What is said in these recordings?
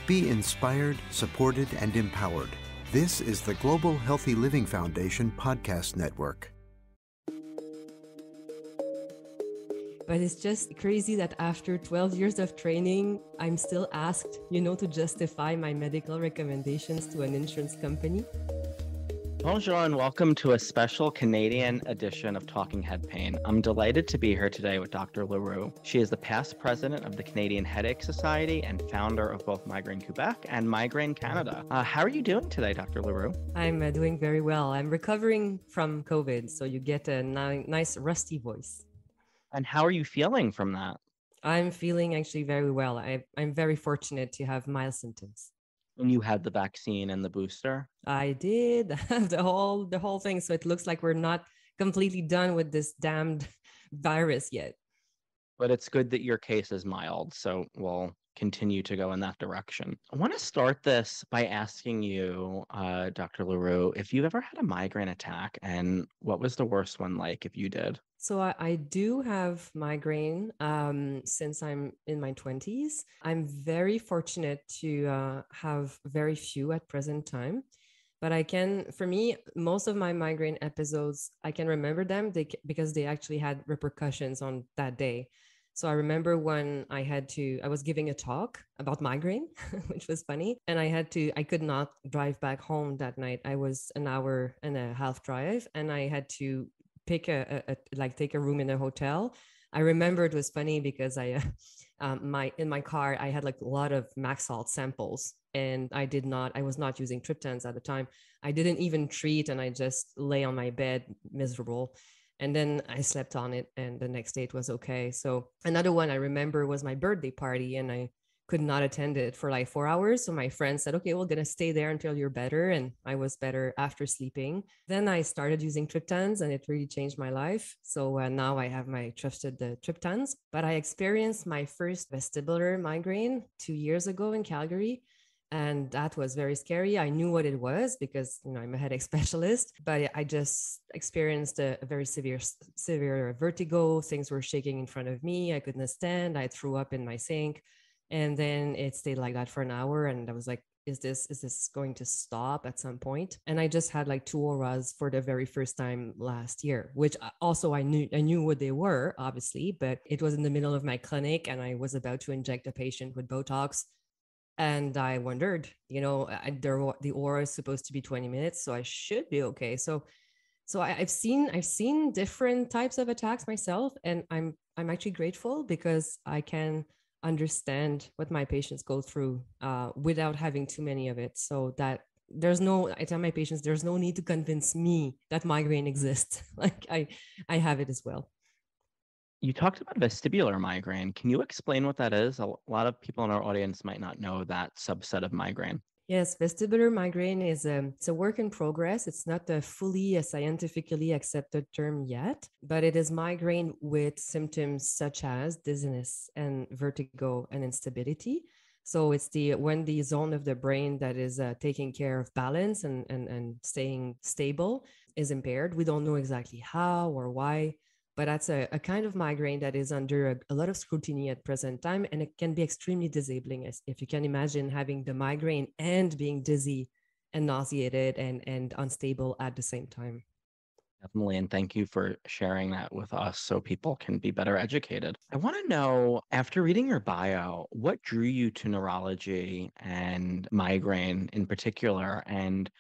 Be inspired, supported, and empowered. This is the Global Healthy Living Foundation podcast network. But it's just crazy that after 12 years of training, I'm still asked, to justify my medical recommendations to an insurance company. Bonjour and welcome to a special Canadian edition of Talking Head Pain. I'm delighted to be here today with Dr. Leroux. She is the past president of the Canadian Headache Society and founder of both Migraine Quebec and Migraine Canada. How are you doing today, Dr. Leroux? I'm doing very well. I'm recovering from COVID, so you get a nice rusty voice. And how are you feeling from that? I'm feeling actually very well. I'm very fortunate to have mild symptoms. And you had the vaccine and the booster? I did have the whole thing. So it looks like we're not completely done with this damned virus yet. But it's good that your case is mild, so we'll continue to go in that direction. I want to start this by asking you, Dr. Leroux, if you've ever had a migraine attack and what was the worst one like if you did? So I do have migraine since I'm in my 20s. I'm very fortunate to have very few at present time. But for me, most of my migraine episodes, I can remember them because they actually had repercussions on that day. So I remember when I was giving a talk about migraine, which was funny. And I could not drive back home that night. I was an hour and a half drive and I had to take a room in a hotel. I remember it was funny because in my car, I had like a lot of Maxalt samples and I was not using triptans at the time. I didn't even treat and I just lay on my bed miserable. And then I slept on it and the next day it was okay. So another one I remember was my birthday party and I could not attend it for like 4 hours. So my friend said, okay, we're going to stay there until you're better. And I was better after sleeping. Then I started using triptans and it really changed my life. So now I have my trusted triptans. But I experienced my first vestibular migraine 2 years ago in Calgary. And that was very scary. I knew what it was because, I'm a headache specialist, but I just experienced a very severe vertigo. Things were shaking in front of me. I couldn't stand. I threw up in my sink. And then it stayed like that for an hour. And I was like, is this going to stop at some point? And I just had like 2 auras for the very first time last year, which also I knew what they were, obviously, but it was in the middle of my clinic and I was about to inject a patient with Botox. And I wondered, the aura is supposed to be 20 minutes, so I should be okay. So I've seen different types of attacks myself, and I'm actually grateful because I can understand what my patients go through without having too many of it. So that I tell my patients, there's no need to convince me that migraine exists. Like I have it as well. You talked about vestibular migraine. Can you explain what that is? A lot of people in our audience might not know that subset of migraine. Yes, vestibular migraine is it's a work in progress. It's not a fully scientifically accepted term yet, but it is migraine with symptoms such as dizziness and vertigo and instability. So it's when the zone of the brain that is taking care of balance and staying stable is impaired. We don't know exactly how or why, but that's a kind of migraine that is under a lot of scrutiny at present time, and it can be extremely disabling. If you can imagine having the migraine and being dizzy and nauseated and unstable at the same time. Definitely, and thank you for sharing that with us so people can be better educated. I want to know, after reading your bio, what drew you to neurology and migraine in particular, and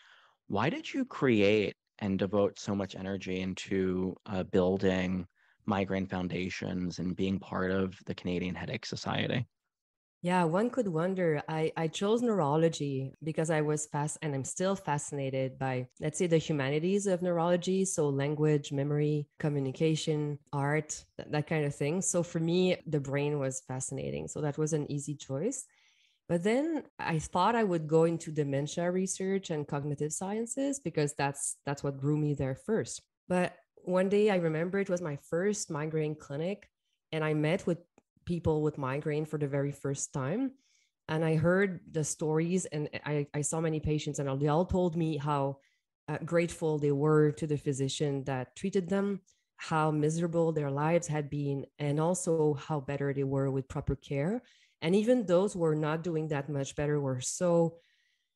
why did you create and devote so much energy into building migraine foundations and being part of the Canadian Headache Society? Yeah, one could wonder. I chose neurology because I was and I'm still fascinated by, let's say, the humanities of neurology. So language, memory, communication, art, that kind of thing. So for me, the brain was fascinating. So that was an easy choice. But then I thought I would go into dementia research and cognitive sciences because that's what drew me there first. But one day I remember it was my first migraine clinic and I met with people with migraine for the very first time. And I heard the stories and I saw many patients and they all told me how grateful they were to the physician that treated them, how miserable their lives had been, and also how better they were with proper care. And even those who were not doing that much better were so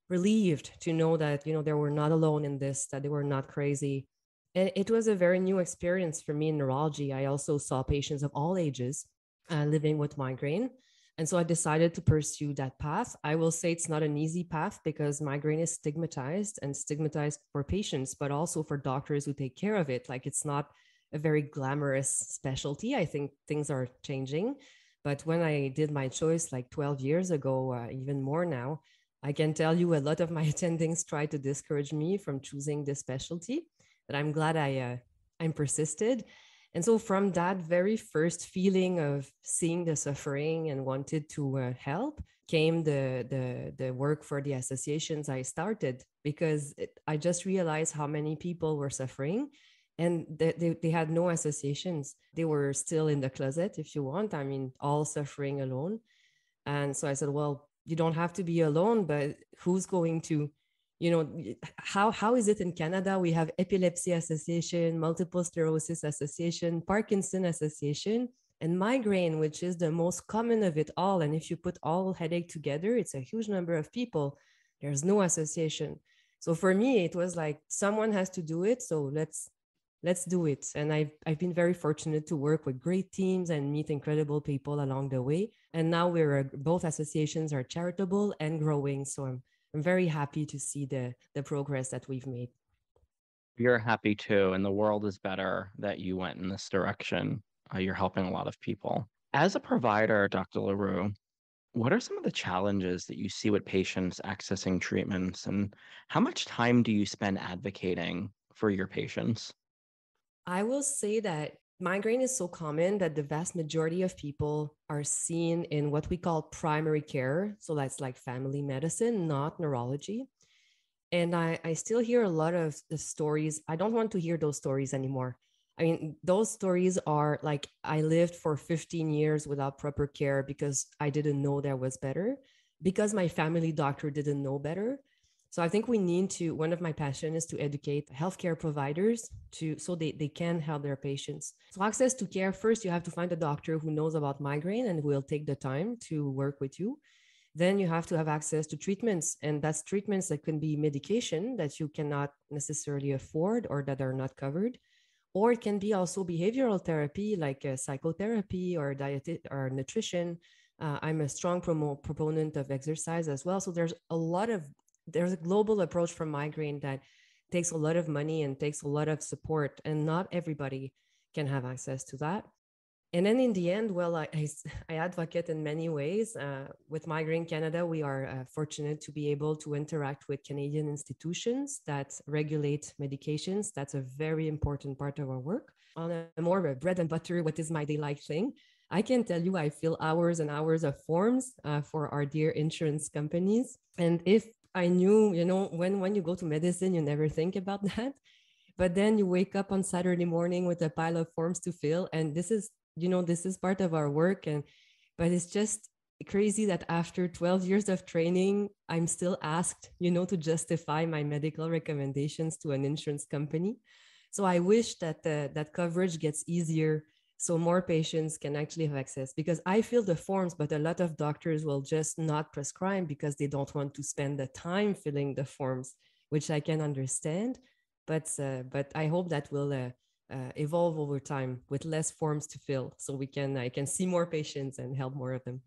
relieved to know that, they were not alone in this, that they were not crazy. And it was a very new experience for me in neurology. I also saw patients of all ages living with migraine. And so I decided to pursue that path. I will say it's not an easy path because migraine is stigmatized, and stigmatized for patients, but also for doctors who take care of it. Like, it's not a very glamorous specialty. I think things are changing. But when I did my choice like 12 years ago, even more now, I can tell you a lot of my attendings tried to discourage me from choosing this specialty, but I'm glad I'm persisted. And so from that very first feeling of seeing the suffering and wanted to help came the work for the associations I started, because I just realized how many people were suffering, and they had no associations. They were still in the closet, if you want. I mean, all suffering alone. And so I said, well, you don't have to be alone, but who's going to, how is it in Canada? We have Epilepsy Association, Multiple Sclerosis Association, Parkinson Association, and migraine, which is the most common of it all. And if you put all headache together, it's a huge number of people. There's no association. So for me, it was like, someone has to do it. So let's do it. And I've been very fortunate to work with great teams and meet incredible people along the way. And now both associations are charitable and growing. So I'm very happy to see the progress that we've made. You're happy too, and the world is better that you went in this direction. You're helping a lot of people. As a provider, Dr. Leroux, what are some of the challenges that you see with patients accessing treatments, and how much time do you spend advocating for your patients? I will say that migraine is so common that the vast majority of people are seen in what we call primary care. So that's like family medicine, not neurology. And I still hear a lot of the stories. I don't want to hear those stories anymore. I mean, those stories are like, I lived for 15 years without proper care because I didn't know there was better, because my family doctor didn't know better. So I think we need to, one of my passion is to educate healthcare providers so they can help their patients. So access to care, first, you have to find a doctor who knows about migraine and will take the time to work with you. Then you have to have access to treatments, and that's treatments that can be medication that you cannot necessarily afford or that are not covered. Or it can be also behavioral therapy, like psychotherapy or diet or nutrition. I'm a strong proponent of exercise as well. So there's a global approach for migraine that takes a lot of money and takes a lot of support, and not everybody can have access to that. And then in the end, well, I advocate in many ways. With Migraine Canada, we are fortunate to be able to interact with Canadian institutions that regulate medications. That's a very important part of our work. On a more bread and butter, what is my day-like thing, I can tell you I fill hours and hours of forms for our dear insurance companies. And if I knew, when you go to medicine, you never think about that. But then you wake up on Saturday morning with a pile of forms to fill. And this is part of our work. But it's just crazy that after 12 years of training, I'm still asked, to justify my medical recommendations to an insurance company. So I wish that that coverage gets easier so more patients can actually have access, because I fill the forms, but a lot of doctors will just not prescribe because they don't want to spend the time filling the forms, which I can understand. But I hope that will evolve over time with less forms to fill, so I can see more patients and help more of them.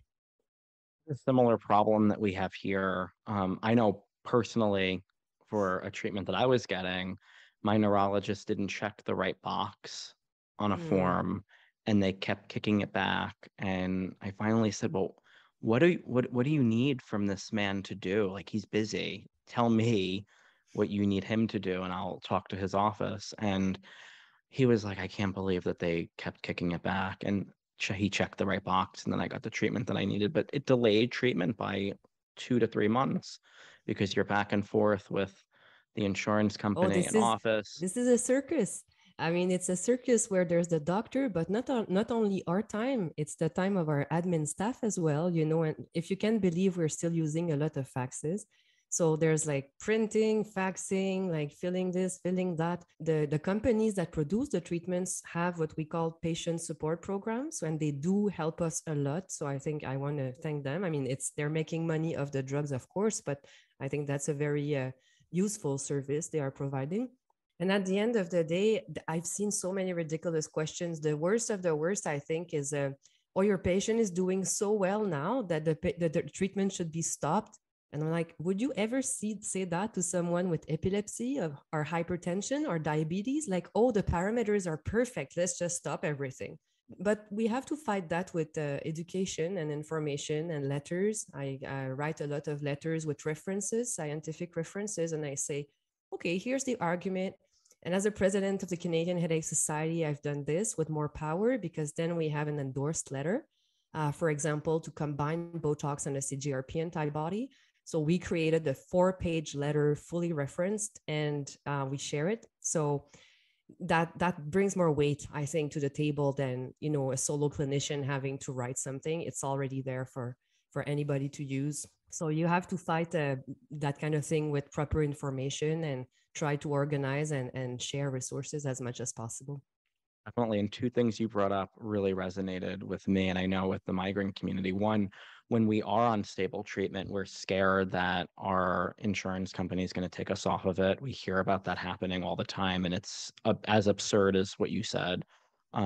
A similar problem that we have here. I know personally, for a treatment that I was getting, my neurologist didn't check the right box on a form, and they kept kicking it back. And I finally said, well, what do you need from this man to do? Like, he's busy. Tell me what you need him to do, and I'll talk to his office. And he was like, I can't believe that they kept kicking it back. And he checked the right box, and then I got the treatment that I needed. But it delayed treatment by 2 to 3 months because you're back and forth with the insurance company and office. This is a circus. I mean, it's a circus where there's the doctor, but not only our time, it's the time of our admin staff as well, and if you can believe, we're still using a lot of faxes. So there's like printing, faxing, like filling this, filling that. The companies that produce the treatments have what we call patient support programs, and they do help us a lot. So I think I want to thank them. I mean, they're making money of the drugs, of course, but I think that's a very useful service they are providing. And at the end of the day, I've seen so many ridiculous questions. The worst of the worst, I think, is oh, your patient is doing so well now that the treatment should be stopped. And I'm like, would you ever say that to someone with epilepsy or hypertension or diabetes? Like, oh, the parameters are perfect. Let's just stop everything. But we have to fight that with education and information and letters. I write a lot of letters with references, scientific references, and I say, okay, here's the argument. And as a president of the Canadian Headache Society, I've done this with more power because then we have an endorsed letter, for example, to combine Botox and a CGRP antibody. So we created a 4-page letter, fully referenced, and we share it. So that brings more weight, I think, to the table than a solo clinician having to write something. It's already there for anybody to use. So you have to fight that kind of thing with proper information and try to organize and share resources as much as possible. Definitely. And two things you brought up really resonated with me, and I know with the migraine community. One, when we are on stable treatment, we're scared that our insurance company is going to take us off of it. We hear about that happening all the time, and it's as absurd as what you said.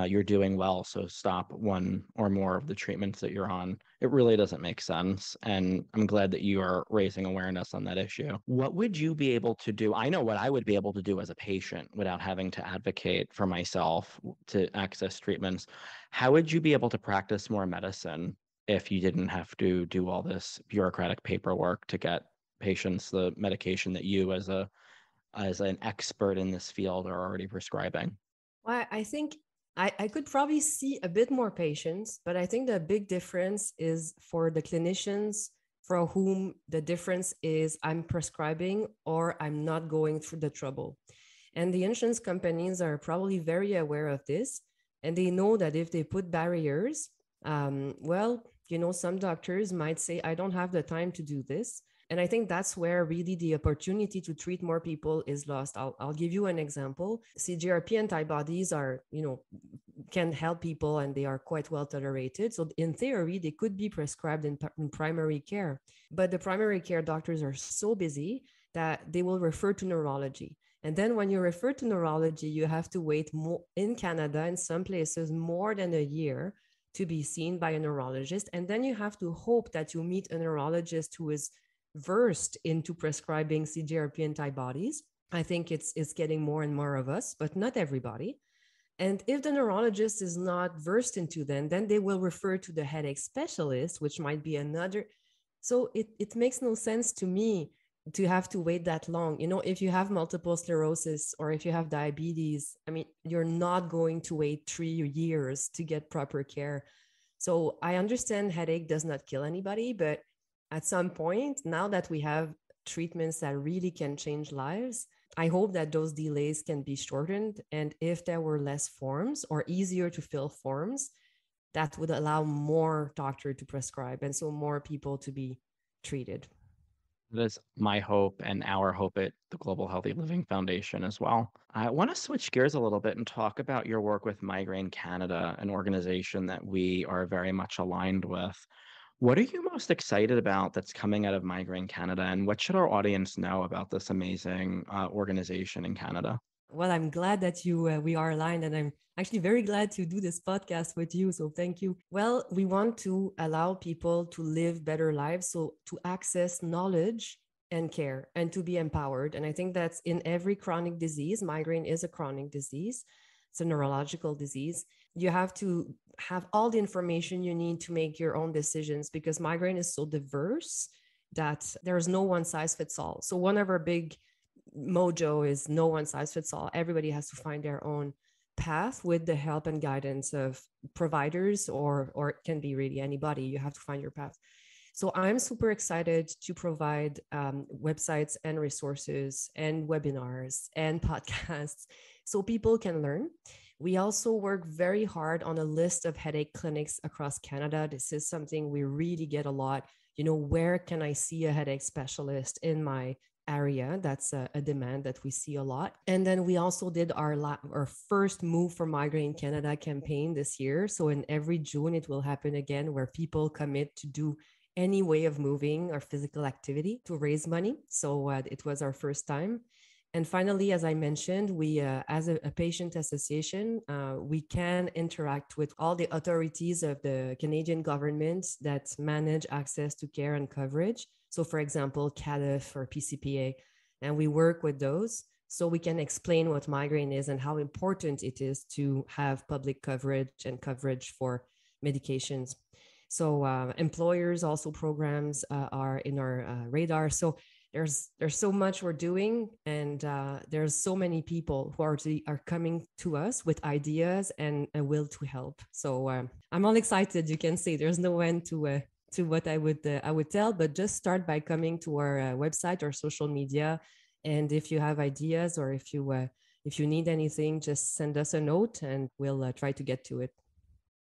You're doing well, so stop one or more of the treatments that you're on. It really doesn't make sense. And I'm glad that you are raising awareness on that issue. What would you be able to do? I know what I would be able to do as a patient without having to advocate for myself to access treatments. How would you be able to practice more medicine if you didn't have to do all this bureaucratic paperwork to get patients the medication that you as an expert in this field are already prescribing? Well, I think I could probably see a bit more patients, but I think the big difference is for the clinicians for whom the difference is I'm prescribing or I'm not going through the trouble. And the insurance companies are probably very aware of this. And they know that if they put barriers, some doctors might say, I don't have the time to do this. And I think that's where really the opportunity to treat more people is lost. I'll give you an example. CGRP antibodies can help people and they are quite well tolerated. So in theory, they could be prescribed in primary care. But the primary care doctors are so busy that they will refer to neurology. And then when you refer to neurology, you have to wait more in Canada, in some places, more than a year to be seen by a neurologist. And then you have to hope that you meet a neurologist who is versed into prescribing CGRP antibodies. I think it's getting more and more of us, but not everybody. And if the neurologist is not versed into them, then they will refer to the headache specialist, which might be another. So it makes no sense to me to have to wait that long. If you have multiple sclerosis or if you have diabetes, I mean, you're not going to wait 3 years to get proper care. So I understand headache does not kill anybody, but at some point, now that we have treatments that really can change lives, I hope that those delays can be shortened. And if there were less forms or easier to fill forms, that would allow more doctors to prescribe and so more people to be treated. That's my hope and our hope at the Global Healthy Living Foundation as well. I want to switch gears a little bit and talk about your work with Migraine Canada, an organization that we are very much aligned with. What are you most excited about that's coming out of Migraine Canada, and what should our audience know about this amazing organization in Canada? Well, I'm glad that we are aligned, and I'm actually very glad to do this podcast with you. So thank you. Well, we want to allow people to live better lives, so to access knowledge and care and to be empowered. And I think that's in every chronic disease. Migraine is a chronic disease. It's a neurological disease. You have to have all the information you need to make your own decisions because migraine is so diverse that there's no one size fits all. So one of our big mojo is no one size fits all. Everybody has to find their own path with the help and guidance of providers or it can be really anybody. You have to find your path. So I'm super excited to provide websites and resources and webinars and podcasts so people can learn. We also work very hard on a list of headache clinics across Canada. This is something we really get a lot. where can I see a headache specialist in my area? That's a demand that we see a lot. And then we also did our first Move for Migraine Canada campaign this year. So in every June, it will happen again, where people commit to do any way of moving or physical activity to raise money. So it was our first time. And finally, as I mentioned, we, as a patient association, we can interact with all the authorities of the Canadian government that manage access to care and coverage. So, for example, CADF or PCPA, and we work with those so we can explain what migraine is and how important it is to have public coverage and coverage for medications. So, employers also programs are in our radar. So there's so much we're doing, and there's so many people who are coming to us with ideas and a will to help. So I'm all excited. You can see there's no end to what I would tell, but just start by coming to our website or social media, and if you have ideas or if you need anything, just send us a note and we'll try to get to it.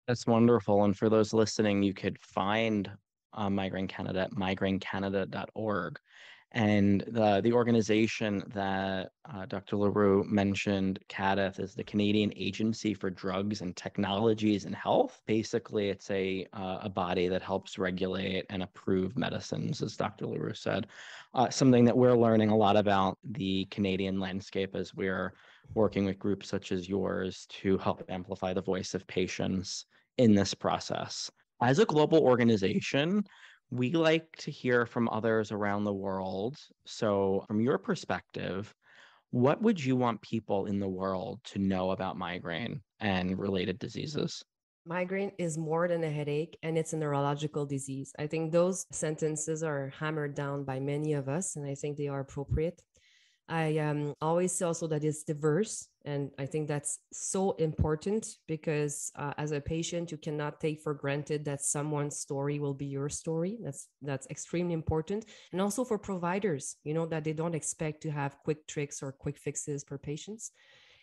That's wonderful. And for those listening, you could find Migraine Canada at migrainecanada.org. And the organization that Dr. Leroux mentioned, CADF, is the Canadian Agency for Drugs and Technologies in Health. Basically, it's a body that helps regulate and approve medicines, as Dr. Leroux said. Something that we're learning a lot about the Canadian landscape as we're working with groups such as yours to help amplify the voice of patients in this process. As a global organization, we like to hear from others around the world. So, from your perspective, what would you want people in the world to know about migraine and related diseases? Migraine is more than a headache, and it's a neurological disease. I think those sentences are hammered down by many of us, and I think they are appropriate. I always say also that it's diverse. And I think that's so important because as a patient, you cannot take for granted that someone's story will be your story. That's extremely important. And also for providers, that they don't expect to have quick tricks or quick fixes for patients.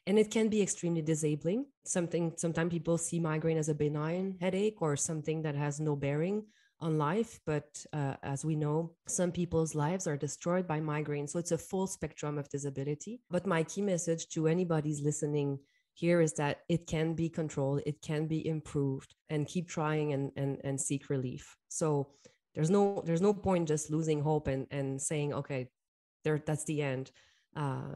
And it can be extremely disabling. Sometimes people see migraine as a benign headache or something that has no bearing on life. But as we know, some people's lives are destroyed by migraine. So it's a full spectrum of disability. But my key message to anybody's listening here is that it can be controlled, it can be improved, and keep trying and seek relief. So there's no point just losing hope and saying, okay, that's the end.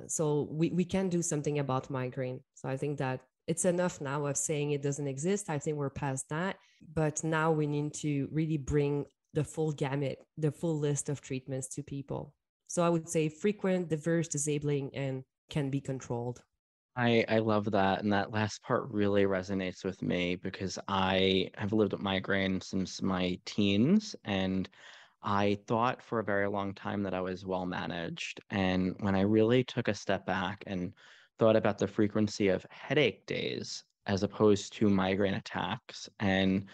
So we can do something about migraine. So I think that it's enough now of saying it doesn't exist. I think we're past that. But now we need to really bring the full gamut, the full list of treatments to people. So I would say frequent, diverse, disabling, and can be controlled. I love that. And that last part really resonates with me because I have lived with migraine since my teens. And I thought for a very long time that I was well managed. And when I really took a step back and thought about the frequency of headache days as opposed to migraine attacks and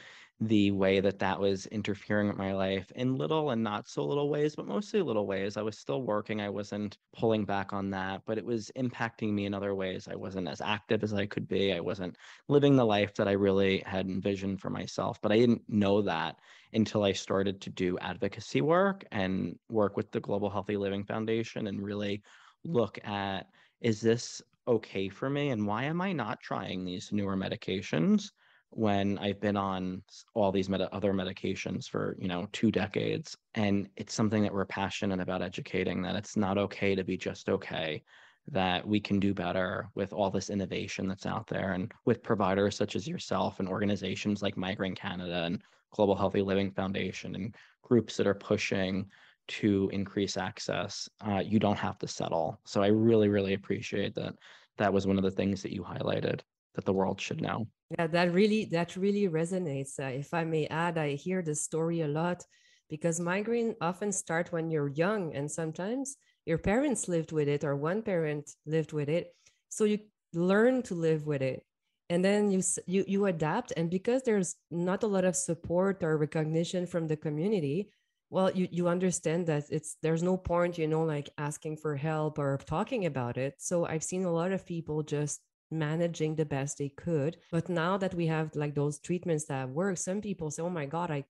the way that that was interfering with my life in little and not so little ways, but mostly little ways. I was still working. I wasn't pulling back on that, but it was impacting me in other ways. I wasn't as active as I could be. I wasn't living the life that I really had envisioned for myself, but I didn't know that until I started to do advocacy work and work with the Global Healthy Living Foundation and really look at, is this okay for me? And why am I not trying these newer medications when I've been on all these other medications for, 2 decades? And it's something that we're passionate about educating, that it's not okay to be just okay, that we can do better with all this innovation that's out there and with providers such as yourself and organizations like Migraine Canada and Global Healthy Living Foundation and groups that are pushing to increase access. You don't have to settle. So I really, really appreciate that. That was one of the things that you highlighted that the world should know. Yeah, that really resonates. If I may add, I hear this story a lot because migraine often start when you're young, and sometimes your parents lived with it or one parent lived with it. So you learn to live with it, and then you adapt. And because there's not a lot of support or recognition from the community, well, you understand that there's no point, like asking for help or talking about it. So I've seen a lot of people just managing the best they could. But now that we have like those treatments that work, some people say, oh my God,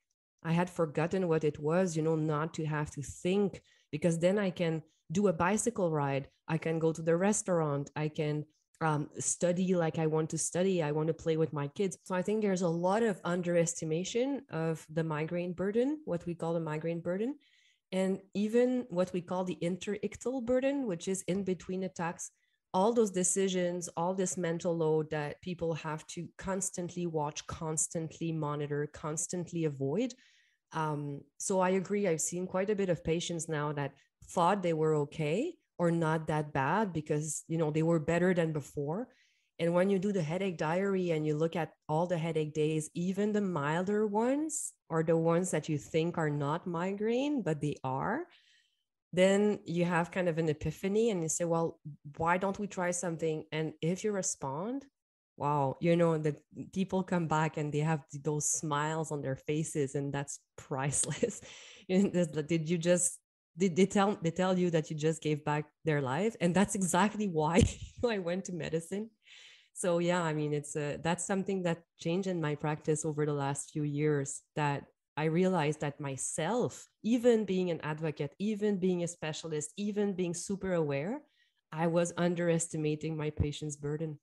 I had forgotten what it was, not to have to think, because then I can do a bicycle ride. I can go to the restaurant. I can study like I want to study. I want to play with my kids. So I think there's a lot of underestimation of the migraine burden, what we call the migraine burden, and even what we call the interictal burden, which is in between attacks. All those decisions, all this mental load that people have to constantly watch, constantly monitor, constantly avoid. So I agree. I've seen quite a bit of patients now that thought they were okay or not that bad because, they were better than before. And when you do the headache diary and you look at all the headache days, even the milder ones or the ones that you think are not migraine, but they are, then you have kind of an epiphany and you say, well, why don't we try something? And if you respond, wow, the people come back and they have those smiles on their faces, and that's priceless. Did they tell you that you just gave back their life? And that's exactly why I went to medicine. So yeah, I mean, that's something that changed in my practice over the last few years, that I realized that myself, even being an advocate, even being a specialist, even being super aware, I was underestimating my patient's burden.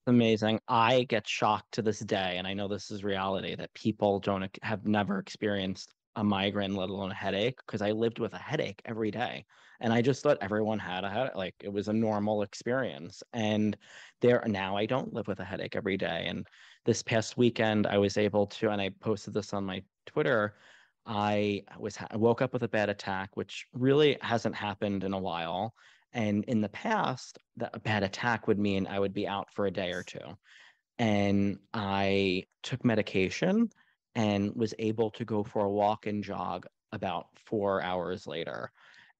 Amazing. I get shocked to this day, and I know this is reality, that people have never experienced a migraine, let alone a headache, because I lived with a headache every day. And I just thought everyone had a headache, like it was a normal experience. And now I don't live with a headache every day. And this past weekend, I was able to, and I posted this on my Twitter, I woke up with a bad attack, which really hasn't happened in a while. And in the past, a bad attack would mean I would be out for a day or two. And I took medication and was able to go for a walk and jog about 4 hours later.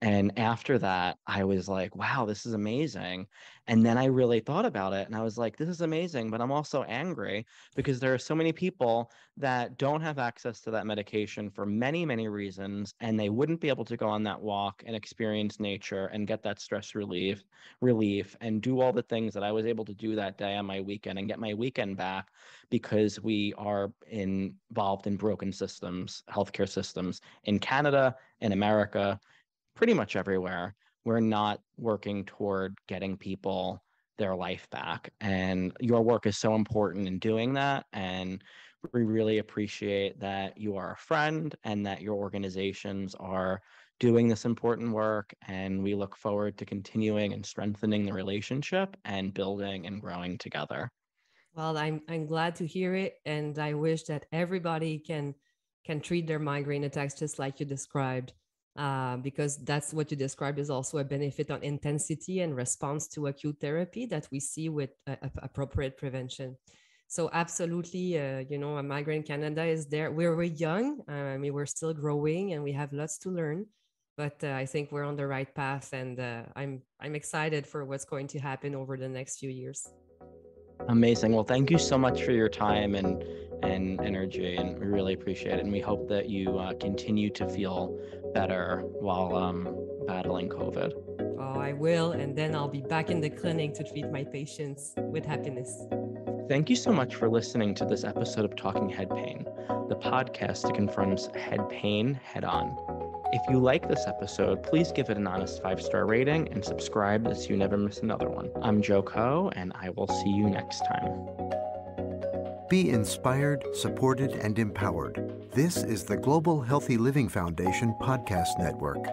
And after that, I was like, wow, this is amazing. And then I really thought about it and I was like, this is amazing, but I'm also angry because there are so many people that don't have access to that medication for many, many reasons. And they wouldn't be able to go on that walk and experience nature and get that stress relief and do all the things that I was able to do that day on my weekend and get my weekend back, because we are involved in broken systems, healthcare systems in Canada, in America, pretty much everywhere. We're not working toward getting people their life back. And your work is so important in doing that. And we really appreciate that you are a friend and that your organizations are doing this important work. And we look forward to continuing and strengthening the relationship and building and growing together. Well, I'm glad to hear it. And I wish that everybody can treat their migraine attacks just like you described. Because that's what you described is also a benefit on intensity and response to acute therapy that we see with appropriate prevention. So absolutely, Migraine Canada is there. We're young. I mean, we're still growing and we have lots to learn, but I think we're on the right path, and I'm excited for what's going to happen over the next few years. Amazing. Well, thank you so much for your time and energy, and we really appreciate it. And we hope that you continue to feel better while battling COVID. Oh, I will. And then I'll be back in the clinic to treat my patients with happiness. Thank you so much for listening to this episode of Talking Head Pain, the podcast that confronts head pain head on. If you like this episode, please give it an honest 5-star rating and subscribe so you never miss another one. I'm Joe Coe, and I will see you next time. Be inspired, supported, and empowered. This is the Global Healthy Living Foundation Podcast Network.